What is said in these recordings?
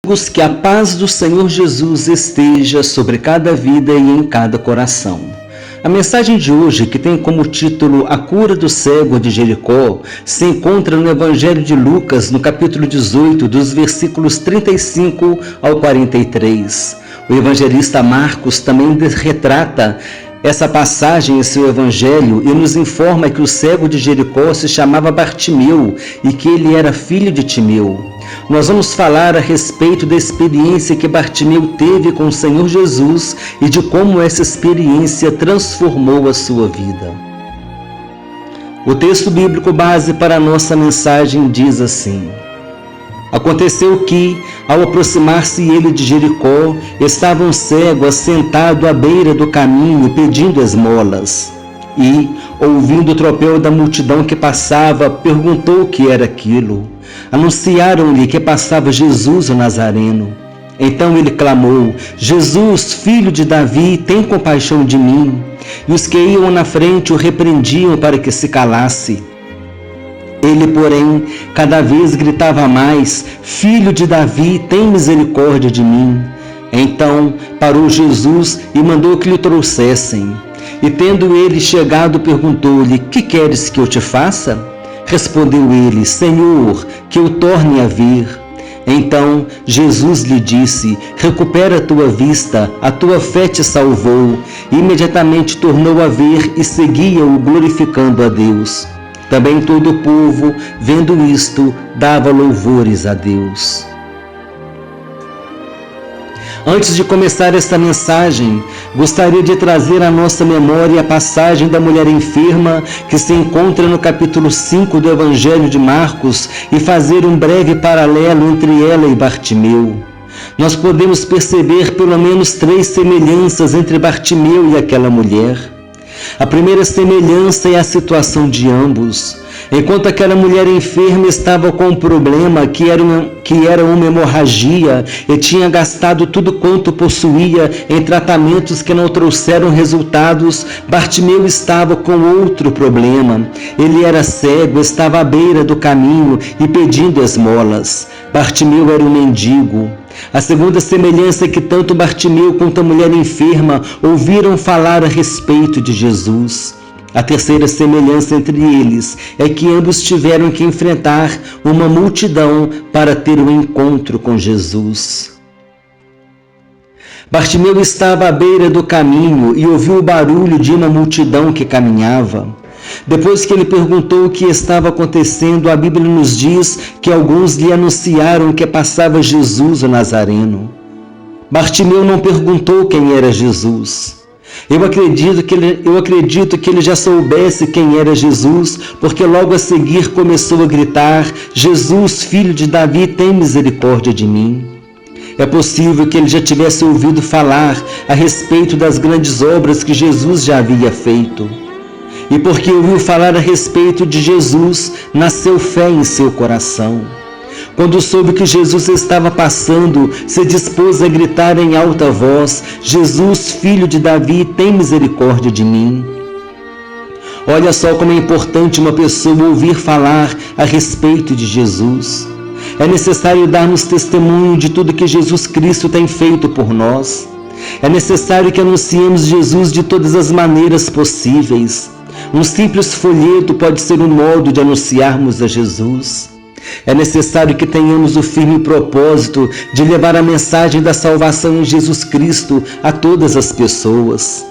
Que a paz do Senhor Jesus esteja sobre cada vida e em cada coração. A mensagem de hoje, que tem como título A Cura do Cego de Jericó, se encontra no Evangelho de Lucas, no capítulo 18, dos versículos 35 ao 43. O evangelista Marcos também retrata essa passagem em seu evangelho e nos informa que o cego de Jericó se chamava Bartimeu e que ele era filho de Timeu. Nós vamos falar a respeito da experiência que Bartimeu teve com o Senhor Jesus e de como essa experiência transformou a sua vida. O texto bíblico base para a nossa mensagem diz assim: Aconteceu que, ao aproximar-se ele de Jericó, estava um cego assentado à beira do caminho pedindo esmolas. E, ouvindo o tropel da multidão que passava, perguntou o que era aquilo. Anunciaram-lhe que passava Jesus o Nazareno. Então ele clamou: Jesus, filho de Davi, tem compaixão de mim. E os que iam na frente o repreendiam para que se calasse. Ele, porém, cada vez gritava mais: Filho de Davi, tem misericórdia de mim. Então parou Jesus e mandou que lhe trouxessem. E tendo ele chegado, perguntou-lhe: Que queres que eu te faça? Respondeu ele: Senhor, que eu torne a ver. Então Jesus lhe disse: Recupera a tua vista, a tua fé te salvou. E imediatamente tornou a ver e seguia-o glorificando a Deus. Também todo o povo, vendo isto, dava louvores a Deus. Antes de começar esta mensagem, gostaria de trazer à nossa memória a passagem da mulher enferma que se encontra no capítulo 5 do Evangelho de Marcos e fazer um breve paralelo entre ela e Bartimeu. Nós podemos perceber pelo menos 3 semelhanças entre Bartimeu e aquela mulher. A primeira semelhança é a situação de ambos. Enquanto aquela mulher enferma estava com um problema que era uma hemorragia e tinha gastado tudo quanto possuía em tratamentos que não trouxeram resultados, Bartimeu estava com outro problema. Ele era cego, estava à beira do caminho e pedindo esmolas. Bartimeu era um mendigo. A segunda semelhança é que tanto Bartimeu quanto a mulher enferma ouviram falar a respeito de Jesus. A terceira semelhança entre eles é que ambos tiveram que enfrentar uma multidão para ter um encontro com Jesus. Bartimeu estava à beira do caminho e ouviu o barulho de uma multidão que caminhava. Depois que ele perguntou o que estava acontecendo, a Bíblia nos diz que alguns lhe anunciaram que passava Jesus o Nazareno. Bartimeu não perguntou quem era Jesus. Eu acredito que ele já soubesse quem era Jesus, porque logo a seguir começou a gritar: Jesus, filho de Davi, tem misericórdia de mim. É possível que ele já tivesse ouvido falar a respeito das grandes obras que Jesus já havia feito. E porque ouviu falar a respeito de Jesus, nasceu fé em seu coração. Quando soube que Jesus estava passando, se dispôs a gritar em alta voz: Jesus, filho de Davi, tem misericórdia de mim. Olha só como é importante uma pessoa ouvir falar a respeito de Jesus. É necessário darmos testemunho de tudo que Jesus Cristo tem feito por nós. É necessário que anunciemos Jesus de todas as maneiras possíveis. Um simples folheto pode ser um modo de anunciarmos a Jesus. É necessário que tenhamos o firme propósito de levar a mensagem da salvação em Jesus Cristo a todas as pessoas.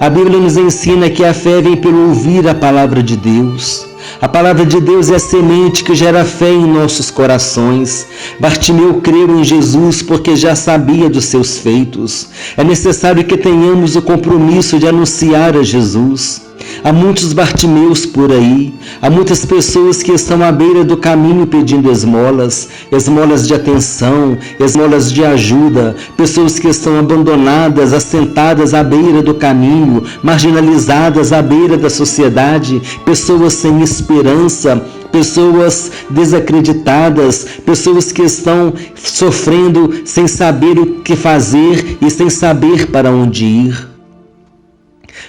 A Bíblia nos ensina que a fé vem pelo ouvir a palavra de Deus. A palavra de Deus é a semente que gera fé em nossos corações. Bartimeu creu em Jesus porque já sabia dos seus feitos. É necessário que tenhamos o compromisso de anunciar a Jesus. Há muitos Bartimeus por aí, há muitas pessoas que estão à beira do caminho pedindo esmolas, esmolas de atenção, esmolas de ajuda, pessoas que estão abandonadas, assentadas à beira do caminho, marginalizadas à beira da sociedade, pessoas sem esperança, pessoas desacreditadas, pessoas que estão sofrendo sem saber o que fazer e sem saber para onde ir.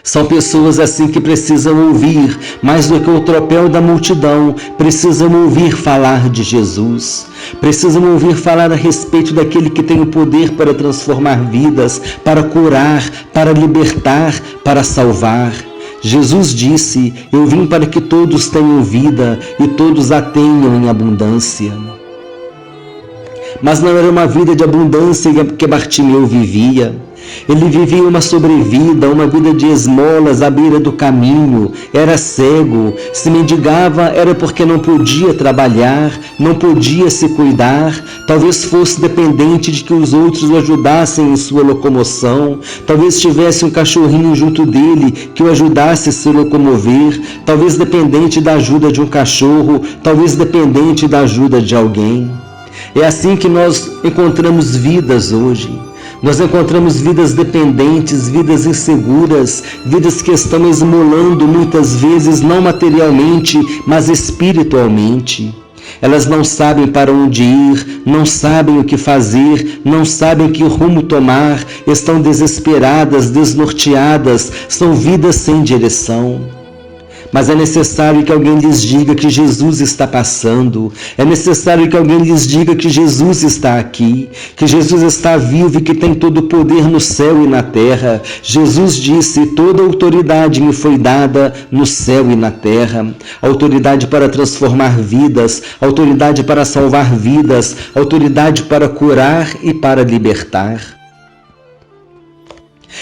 São pessoas assim que precisam ouvir, mais do que o tropel da multidão, precisam ouvir falar de Jesus. Precisam ouvir falar a respeito daquele que tem o poder para transformar vidas, para curar, para libertar, para salvar. Jesus disse: eu vim para que todos tenham vida e todos a tenham em abundância. Mas não era uma vida de abundância que Bartimeu vivia. Ele vivia uma sobrevida, uma vida de esmolas à beira do caminho. Era cego, se mendigava era porque não podia trabalhar, não podia se cuidar, talvez fosse dependente de que os outros o ajudassem em sua locomoção, talvez tivesse um cachorrinho junto dele que o ajudasse a se locomover, talvez dependente da ajuda de um cachorro, talvez dependente da ajuda de alguém. É assim que nós encontramos vidas hoje. Nós encontramos vidas dependentes, vidas inseguras, vidas que estão esmolando muitas vezes não materialmente, mas espiritualmente. Elas não sabem para onde ir, não sabem o que fazer, não sabem que rumo tomar, estão desesperadas, desnorteadas, são vidas sem direção. Mas é necessário que alguém lhes diga que Jesus está passando. É necessário que alguém lhes diga que Jesus está aqui, que Jesus está vivo e que tem todo o poder no céu e na terra. Jesus disse: toda autoridade me foi dada no céu e na terra. Autoridade para transformar vidas, autoridade para salvar vidas, autoridade para curar e para libertar.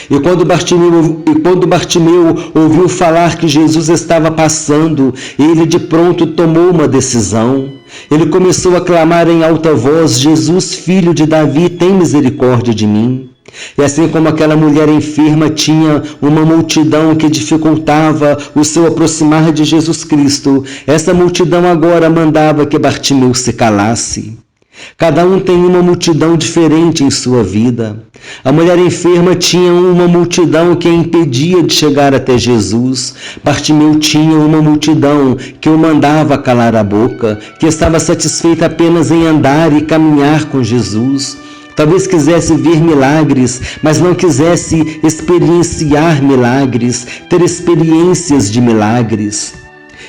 E quando Bartimeu ouviu falar que Jesus estava passando, ele de pronto tomou uma decisão. Ele começou a clamar em alta voz: Jesus, filho de Davi, tem misericórdia de mim. E assim como aquela mulher enferma tinha uma multidão que dificultava o seu aproximar de Jesus Cristo, essa multidão agora mandava que Bartimeu se calasse. Cada um tem uma multidão diferente em sua vida. A mulher enferma tinha uma multidão que a impedia de chegar até Jesus. Bartimeu tinha uma multidão que o mandava calar a boca, que estava satisfeita apenas em andar e caminhar com Jesus. Talvez quisesse ver milagres, mas não quisesse experienciar milagres, ter experiências de milagres.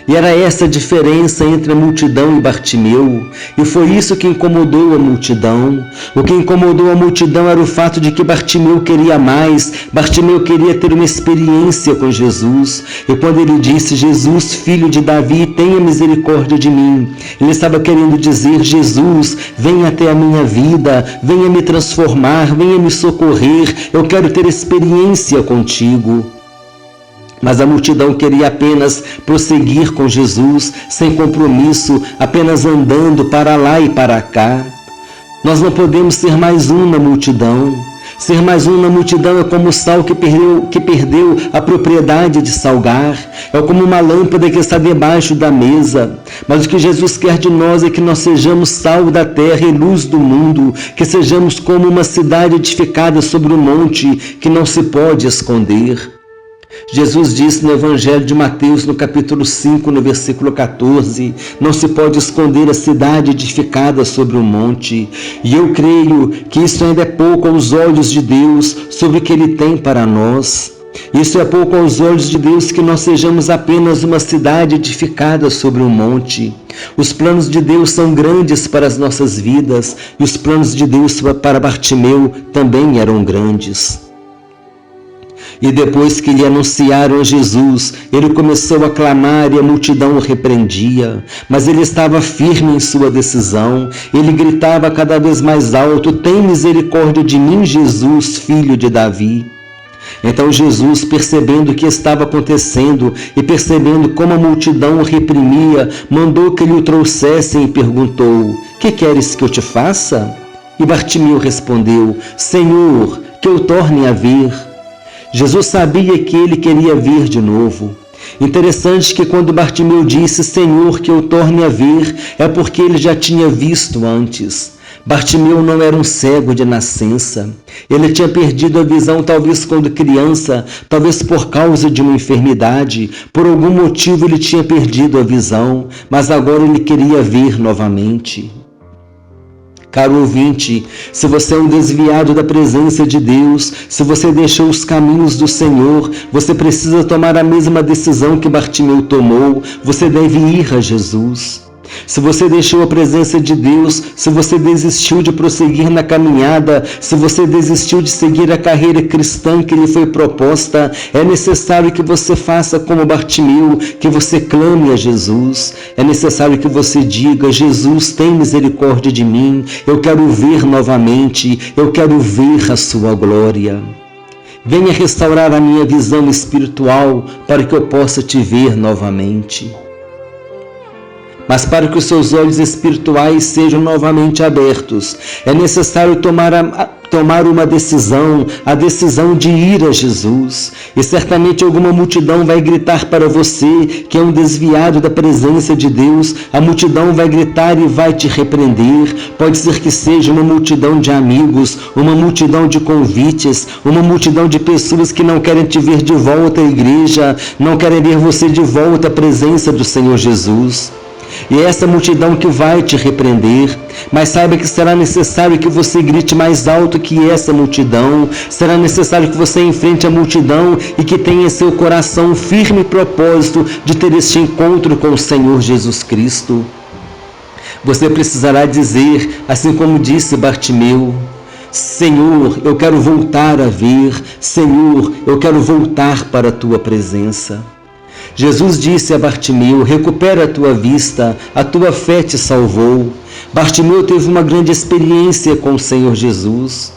E era essa a diferença entre a multidão e Bartimeu, e foi isso que incomodou a multidão. O que incomodou a multidão era o fato de que Bartimeu queria mais, Bartimeu queria ter uma experiência com Jesus. E quando ele disse: Jesus, filho de Davi, tenha misericórdia de mim, ele estava querendo dizer: Jesus, venha até a minha vida, venha me transformar, venha me socorrer, eu quero ter experiência contigo. Mas a multidão queria apenas prosseguir com Jesus, sem compromisso, apenas andando para lá e para cá. Nós não podemos ser mais um na multidão. Ser mais um na multidão é como o sal que perdeu a propriedade de salgar. É como uma lâmpada que está debaixo da mesa. Mas o que Jesus quer de nós é que nós sejamos sal da terra e luz do mundo, que sejamos como uma cidade edificada sobre um monte que não se pode esconder. Jesus disse no Evangelho de Mateus, no capítulo 5, no versículo 14, não se pode esconder a cidade edificada sobre um monte. E eu creio que isso ainda é pouco aos olhos de Deus sobre o que Ele tem para nós. Isso é pouco aos olhos de Deus, que nós sejamos apenas uma cidade edificada sobre um monte. Os planos de Deus são grandes para as nossas vidas, e os planos de Deus para Bartimeu também eram grandes. E depois que lhe anunciaram Jesus, ele começou a clamar e a multidão o repreendia. Mas ele estava firme em sua decisão. Ele gritava cada vez mais alto: tem misericórdia de mim, Jesus, filho de Davi. Então Jesus, percebendo o que estava acontecendo e percebendo como a multidão o reprimia, mandou que lhe o trouxessem e perguntou: que queres que eu te faça? E Bartimeu respondeu: Senhor, que eu torne a ver. Jesus sabia que ele queria ver de novo. Interessante que quando Bartimeu disse: Senhor, que eu torne a ver, é porque ele já tinha visto antes. Bartimeu não era um cego de nascença. Ele tinha perdido a visão talvez quando criança, talvez por causa de uma enfermidade. Por algum motivo ele tinha perdido a visão, mas agora ele queria ver novamente. Caro ouvinte, se você é um desviado da presença de Deus, se você deixou os caminhos do Senhor, você precisa tomar a mesma decisão que Bartimeu tomou. Você deve ir a Jesus. Se você deixou a presença de Deus, se você desistiu de prosseguir na caminhada, se você desistiu de seguir a carreira cristã que lhe foi proposta, é necessário que você faça como Bartimeu, que você clame a Jesus. É necessário que você diga: Jesus, tem misericórdia de mim, eu quero ver novamente, eu quero ver a sua glória. Venha restaurar a minha visão espiritual para que eu possa te ver novamente. Mas para que os seus olhos espirituais sejam novamente abertos, é necessário tomar uma decisão, a decisão de ir a Jesus. E certamente alguma multidão vai gritar para você que é um desviado da presença de Deus. A multidão vai gritar e vai te repreender. Pode ser que seja uma multidão de amigos, uma multidão de convites, uma multidão de pessoas que não querem te ver de volta à igreja, não querem ver você de volta à presença do Senhor Jesus. E é essa multidão que vai te repreender, mas saiba que será necessário que você grite mais alto que essa multidão, será necessário que você enfrente a multidão e que tenha em seu coração um firme propósito de ter este encontro com o Senhor Jesus Cristo. Você precisará dizer, assim como disse Bartimeu: Senhor, eu quero voltar a ver, Senhor, eu quero voltar para a tua presença. Jesus disse a Bartimeu: recupera a tua vista, a tua fé te salvou. Bartimeu teve uma grande experiência com o Senhor Jesus.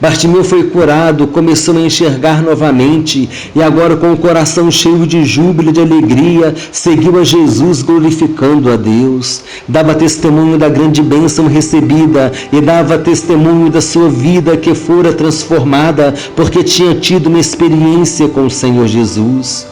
Bartimeu foi curado, começou a enxergar novamente e agora, com o coração cheio de júbilo e de alegria, seguiu a Jesus glorificando a Deus. Dava testemunho da grande bênção recebida e dava testemunho da sua vida que fora transformada porque tinha tido uma experiência com o Senhor Jesus.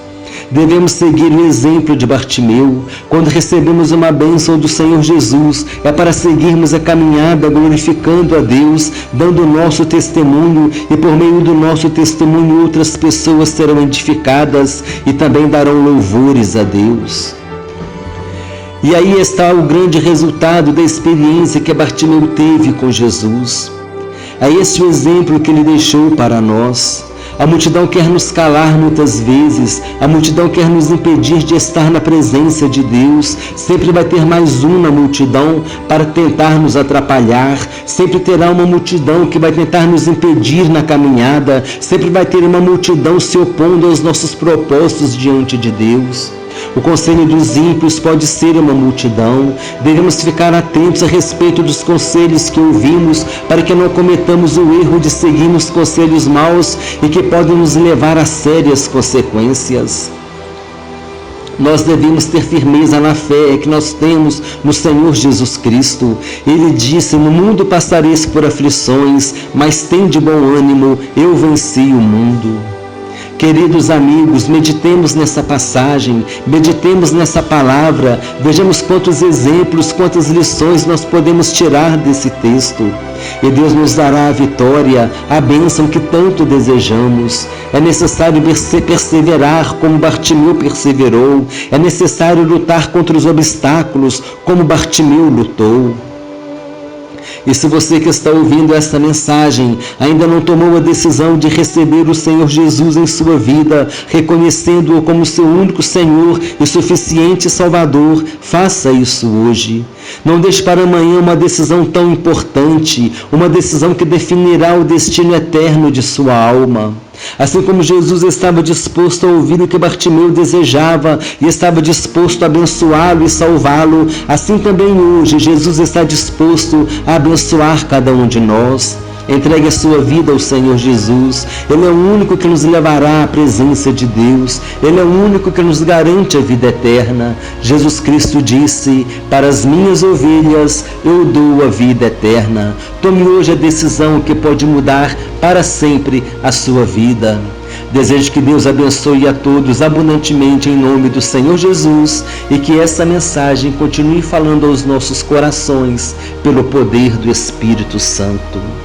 Devemos seguir o exemplo de Bartimeu. Quando recebemos uma bênção do Senhor Jesus, é para seguirmos a caminhada glorificando a Deus, dando o nosso testemunho, e por meio do nosso testemunho outras pessoas serão edificadas e também darão louvores a Deus. E aí está o grande resultado da experiência que Bartimeu teve com Jesus. É esse o exemplo que ele deixou para nós. A multidão quer nos calar muitas vezes, a multidão quer nos impedir de estar na presença de Deus. Sempre vai ter mais uma multidão para tentar nos atrapalhar, sempre terá uma multidão que vai tentar nos impedir na caminhada, sempre vai ter uma multidão se opondo aos nossos propósitos diante de Deus. O conselho dos ímpios pode ser uma multidão. Devemos ficar atentos a respeito dos conselhos que ouvimos para que não cometamos o erro de seguirmos conselhos maus e que podem nos levar a sérias consequências. Nós devemos ter firmeza na fé que nós temos no Senhor Jesus Cristo. Ele disse: no mundo passareis por aflições, mas tende bom ânimo, eu venci o mundo. Queridos amigos, meditemos nessa passagem, meditemos nessa palavra, vejamos quantos exemplos, quantas lições nós podemos tirar desse texto. E Deus nos dará a vitória, a bênção que tanto desejamos. É necessário perseverar como Bartimeu perseverou, é necessário lutar contra os obstáculos como Bartimeu lutou. E se você que está ouvindo esta mensagem ainda não tomou a decisão de receber o Senhor Jesus em sua vida, reconhecendo-o como seu único Senhor e suficiente Salvador, faça isso hoje. Não deixe para amanhã uma decisão tão importante, uma decisão que definirá o destino eterno de sua alma. Assim como Jesus estava disposto a ouvir o que Bartimeu desejava e estava disposto a abençoá-lo e salvá-lo, assim também hoje Jesus está disposto a abençoar cada um de nós. Entregue a sua vida ao Senhor Jesus. Ele é o único que nos levará à presença de Deus. Ele é o único que nos garante a vida eterna. Jesus Cristo disse: para as minhas ovelhas eu dou a vida eterna. Tome hoje a decisão que pode mudar para sempre a sua vida. Desejo que Deus abençoe a todos abundantemente em nome do Senhor Jesus e que essa mensagem continue falando aos nossos corações pelo poder do Espírito Santo.